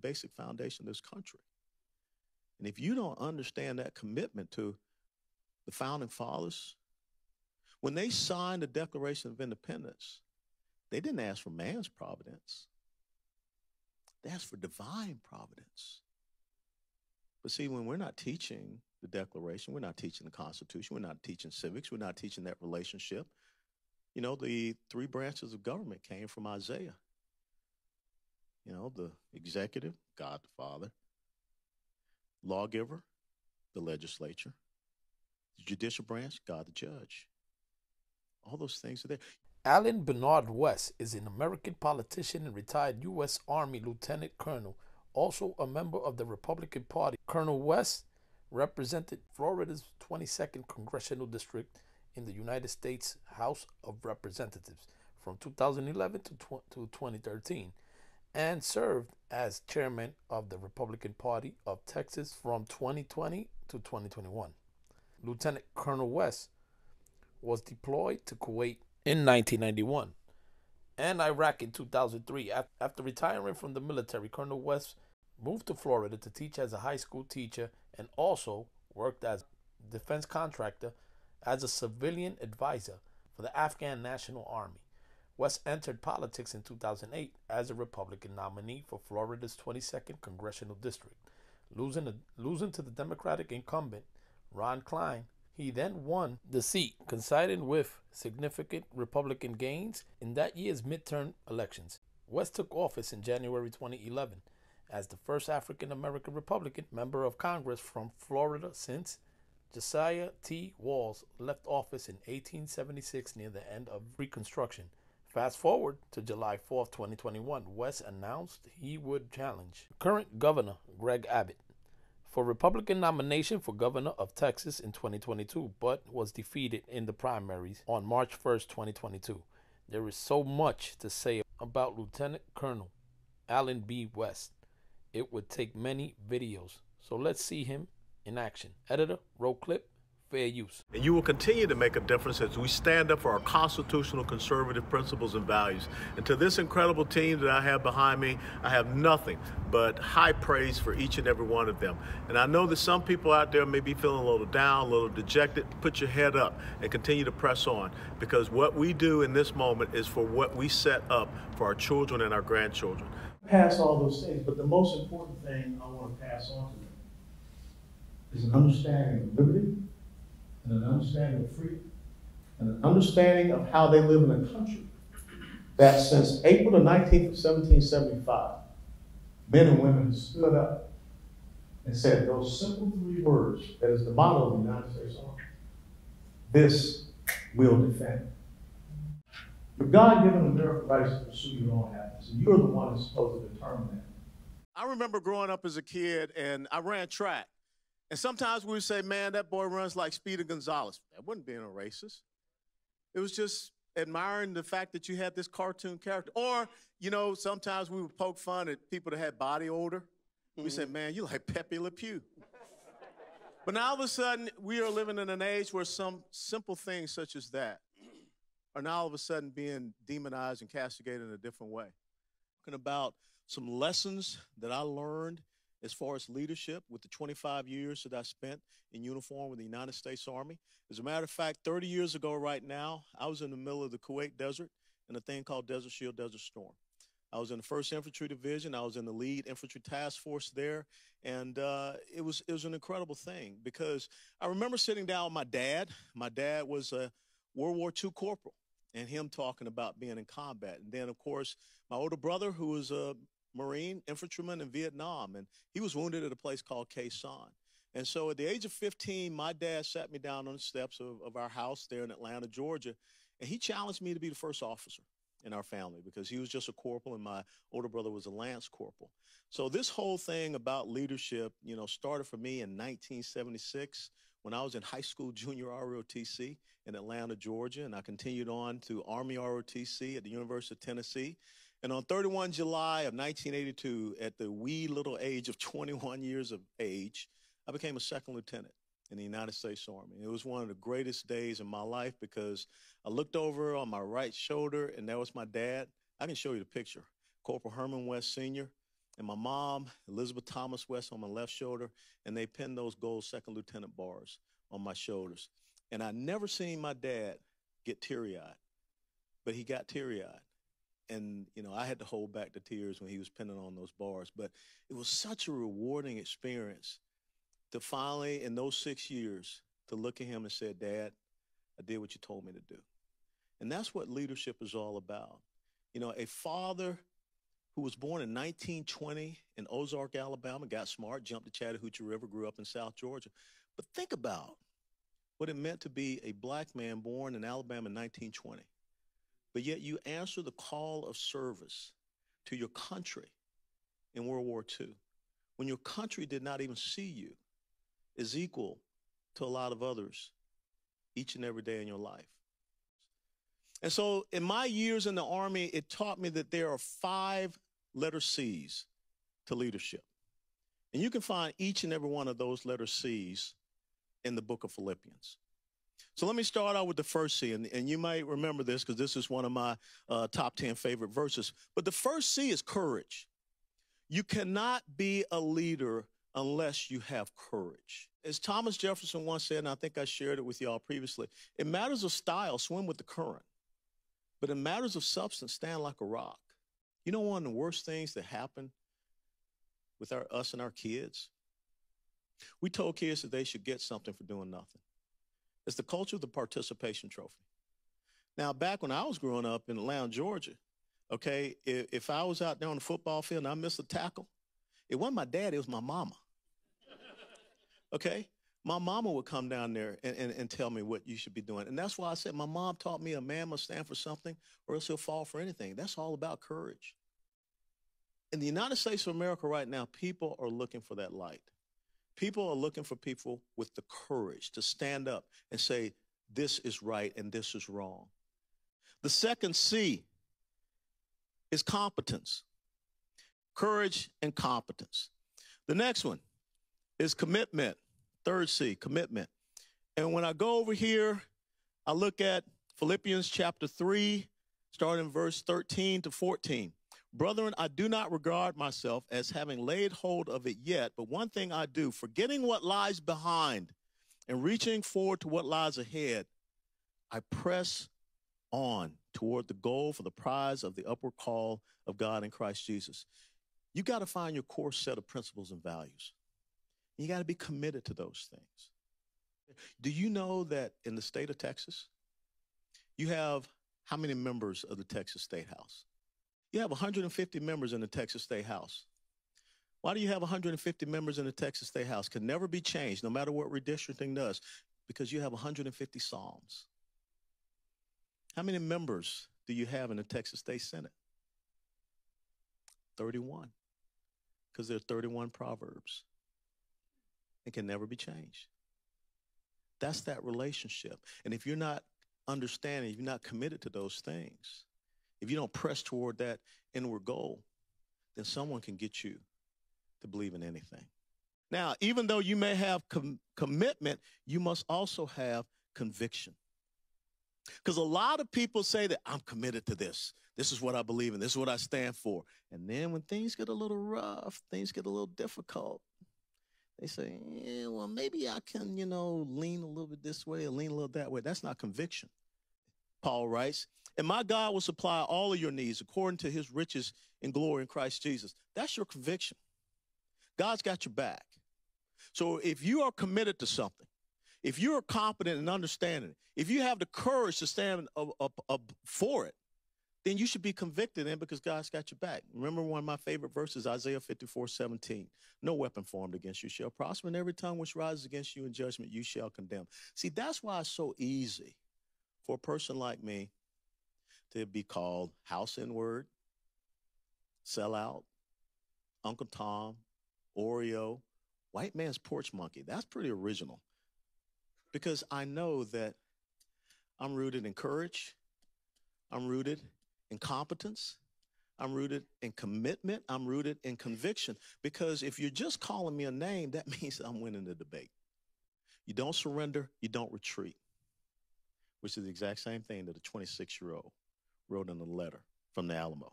basic foundation of this country. And if you don't understand that commitment to the founding fathers, when they signed the Declaration of Independence, they didn't ask for man's providence. They asked for divine providence. But see, when we're not teaching the Declaration, we're not teaching the Constitution, we're not teaching civics, we're not teaching that relationship. You know, the three branches of government came from Isaiah. You know, the executive, God the Father, lawgiver, the legislature, the judicial branch, God the judge. All those things are there. Allen Bernard West is an American politician and retired U.S. Army Lieutenant Colonel, also a member of the Republican Party. Colonel West represented Florida's 22nd Congressional District in the United States House of Representatives from 2011 to 2013, and served as chairman of the Republican Party of Texas from 2020 to 2021. Lieutenant Colonel West was deployed to Kuwait in 1991 and Iraq in 2003. After retiring from the military, Colonel West moved to Florida to teach as a high school teacher and also worked as a defense contractor as a civilian advisor for the Afghan National Army. West entered politics in 2008 as a Republican nominee for Florida's 22nd Congressional District, losing to the Democratic incumbent Ron Klein. He then won the seat, coinciding with significant Republican gains in that year's midterm elections. West took office in January 2011 as the first African-American Republican member of Congress from Florida since Josiah T. Walls left office in 1876 near the end of Reconstruction. Fast forward to July 4th, 2021, West announced he would challenge current Governor Greg Abbott for Republican nomination for governor of Texas in 2022, but was defeated in the primaries on March 1st, 2022. There is so much to say about Lieutenant Colonel Allen B. West. It would take many videos, so let's see him in action. Editor, roll clip, fair use. And you will continue to make a difference as we stand up for our constitutional conservative principles and values. And to this incredible team that I have behind me, I have nothing but high praise for each and every one of them. And I know that some people out there may be feeling a little down, a little dejected. Put your head up and continue to press on, because what we do in this moment is for what we set up for our children and our grandchildren. Pass all those things, but the most important thing I want to pass on to them is an understanding of liberty, and an understanding of freedom, and an understanding of how they live in a country that since April the 19th of 1775, men and women have stood up and said those simple three words that is the motto of the United States Army: this will defend. Your God-given American rights to pursue your own happiness, and you're the one that's supposed to determine that. I remember growing up as a kid, and I ran track. And sometimes we would say, man, that boy runs like Speedy Gonzalez. That wasn't being a racist. It was just admiring the fact that you had this cartoon character. Or, you know, sometimes we would poke fun at people that had body odor. We said, man, you like Pepe Le Pew. But now all of a sudden, we are living in an age where some simple things such as that are now all of a sudden being demonized and castigated in a different way. Talking about some lessons that I learned as far as leadership with the 25 years that I spent in uniform with the United States Army. As a matter of fact, 30 years ago right now, I was in the middle of the Kuwait Desert in a thing called Desert Shield, Desert Storm. I was in the 1st Infantry Division. I was in the lead infantry task force there. And it was an incredible thing, because I remember sitting down with my dad. My dad was a World War II corporal, and him talking about being in combat. And then, of course, my older brother, who was a Marine infantryman in Vietnam, and he was wounded at a place called Khe Sanh. And so at the age of 15, my dad sat me down on the steps of our house there in Atlanta, Georgia, and he challenged me to be the first officer in our family, because he was just a corporal and my older brother was a lance corporal. So this whole thing about leadership, you know, started for me in 1976 when I was in high school junior ROTC in Atlanta, Georgia, and I continued on to Army ROTC at the University of Tennessee. And on 31 July of 1982, at the wee little age of 21 years of age, I became a second lieutenant in the United States Army. It was one of the greatest days in my life, because I looked over on my right shoulder, and there was my dad. I can show you the picture. Corporal Herman West Sr. and my mom, Elizabeth Thomas West, on my left shoulder, and they pinned those gold second lieutenant bars on my shoulders. And I never seen my dad get teary-eyed, but he got teary-eyed. And, I had to hold back the tears when he was pinning on those bars. But it was such a rewarding experience to finally, in those 6 years, to look at him and say, Dad, I did what you told me to do. And that's what leadership is all about. A father who was born in 1920 in Ozark, Alabama, got smart, jumped the Chattahoochee River, grew up in South Georgia. But think about what it meant to be a black man born in Alabama in 1920. But yet you answer the call of service to your country in World War II, when your country did not even see you as equal to a lot of others each and every day in your life. And so in my years in the Army, it taught me that there are 5 letter C's to leadership. And you can find each and every one of those letter C's in the book of Philippians. So let me start out with the first C, and you might remember this because this is one of my top 10 favorite verses. But the first C is courage. You cannot be a leader unless you have courage. As Thomas Jefferson once said, and I think I shared it with y'all previously, in matters of style, swim with the current. But in matters of substance, stand like a rock. You know one of the worst things that happen with us and our kids? We told kids that they should get something for doing nothing. It's the culture of the participation trophy. Now, back when I was growing up in Atlanta, Georgia, okay, if I was out there on the football field and I missed a tackle, it wasn't my dad, it was my mama. Okay? My mama would come down there and tell me what you should be doing. And that's why I said my mom taught me a man must stand for something or else he'll fall for anything. That's all about courage. In the United States of America right now, people are looking for that light. People are looking for people with the courage to stand up and say, this is right and this is wrong. The second C is competence. Courage and competence. The next one is commitment. Third C, commitment. And when I go over here, I look at Philippians chapter 3, starting in verse 13 to 14. Brethren, I do not regard myself as having laid hold of it yet, but one thing I do, forgetting what lies behind and reaching forward to what lies ahead, I press on toward the goal for the prize of the upward call of God in Christ Jesus. You got to find your core set of principles and values. You got to be committed to those things. Do you know that in the state of Texas, you have how many members of the Texas State House? You have 150 members in the Texas State House. Why do you have 150 members in the Texas State House? Can never be changed, no matter what redistricting does, because you have 150 Psalms. How many members do you have in the Texas State Senate? 31, because there are 31 Proverbs. It can never be changed. That's that relationship. And if you're not understanding, if you're not committed to those things, if you don't press toward that inward goal, then someone can get you to believe in anything. Now, even though you may have commitment, you must also have conviction. Because a lot of people say that I'm committed to this. This is what I believe in. This is what I stand for. And then when things get a little rough, things get a little difficult, they say, yeah, well, maybe I can, lean a little bit this way or lean a little that way. That's not conviction. Paul writes, and my God will supply all of your needs according to his riches in glory in Christ Jesus. That's your conviction. God's got your back. So if you are committed to something, if you are competent in understanding it, if you have the courage to stand up for it, then you should be convicted in because God's got your back. Remember one of my favorite verses, Isaiah 54:17. No weapon formed against you shall prosper, and every tongue which rises against you in judgment you shall condemn. See, that's why it's so easy for a person like me to be called house N-word, sellout, Uncle Tom, Oreo, white man's porch monkey. That's pretty original because I know that I'm rooted in courage. I'm rooted in competence. I'm rooted in commitment. I'm rooted in conviction because if you're just calling me a name, that means I'm winning the debate. You don't surrender. You don't retreat, which is the exact same thing that a 26-year-old wrote in a letter from the Alamo.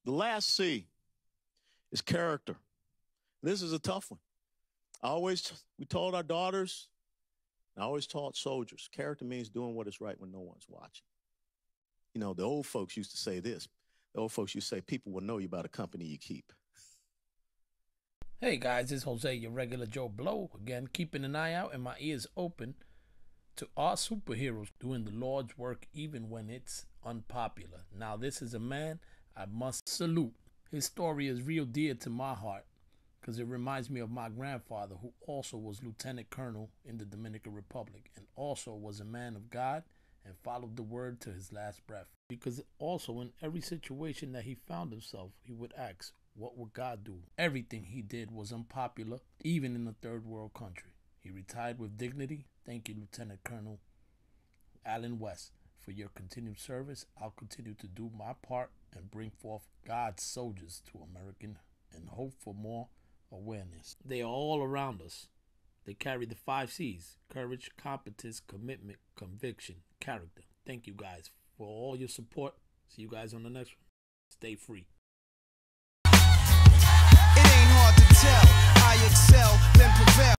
The last C is character. This is a tough one. We told our daughters, I always taught soldiers, character means doing what is right when no one's watching. You know, the old folks used to say this. The old folks used to say, people will know you by the company you keep. Hey guys, it's Jose, your regular Joe Blow. Again, keeping an eye out and my ears open to our superheroes doing the Lord's work even when it's unpopular. Now, this is a man I must salute. His story is real dear to my heart because it reminds me of my grandfather, who also was lieutenant colonel in the Dominican Republic and also was a man of God and followed the word to his last breath. Because also in every situation that he found himself, he would ask, what would God do? Everything he did was unpopular, even in a third world country. He retired with dignity. Thank you, Lieutenant Colonel Allen West, for your continued service. I'll continue to do my part and bring forth God's soldiers to American and hope for more awareness. They are all around us. They carry the 5 C's: courage, competence, commitment, conviction, character. Thank you guys for all your support. See you guys on the next one. Stay free. It ain't hard to tell. I excel, then prevail.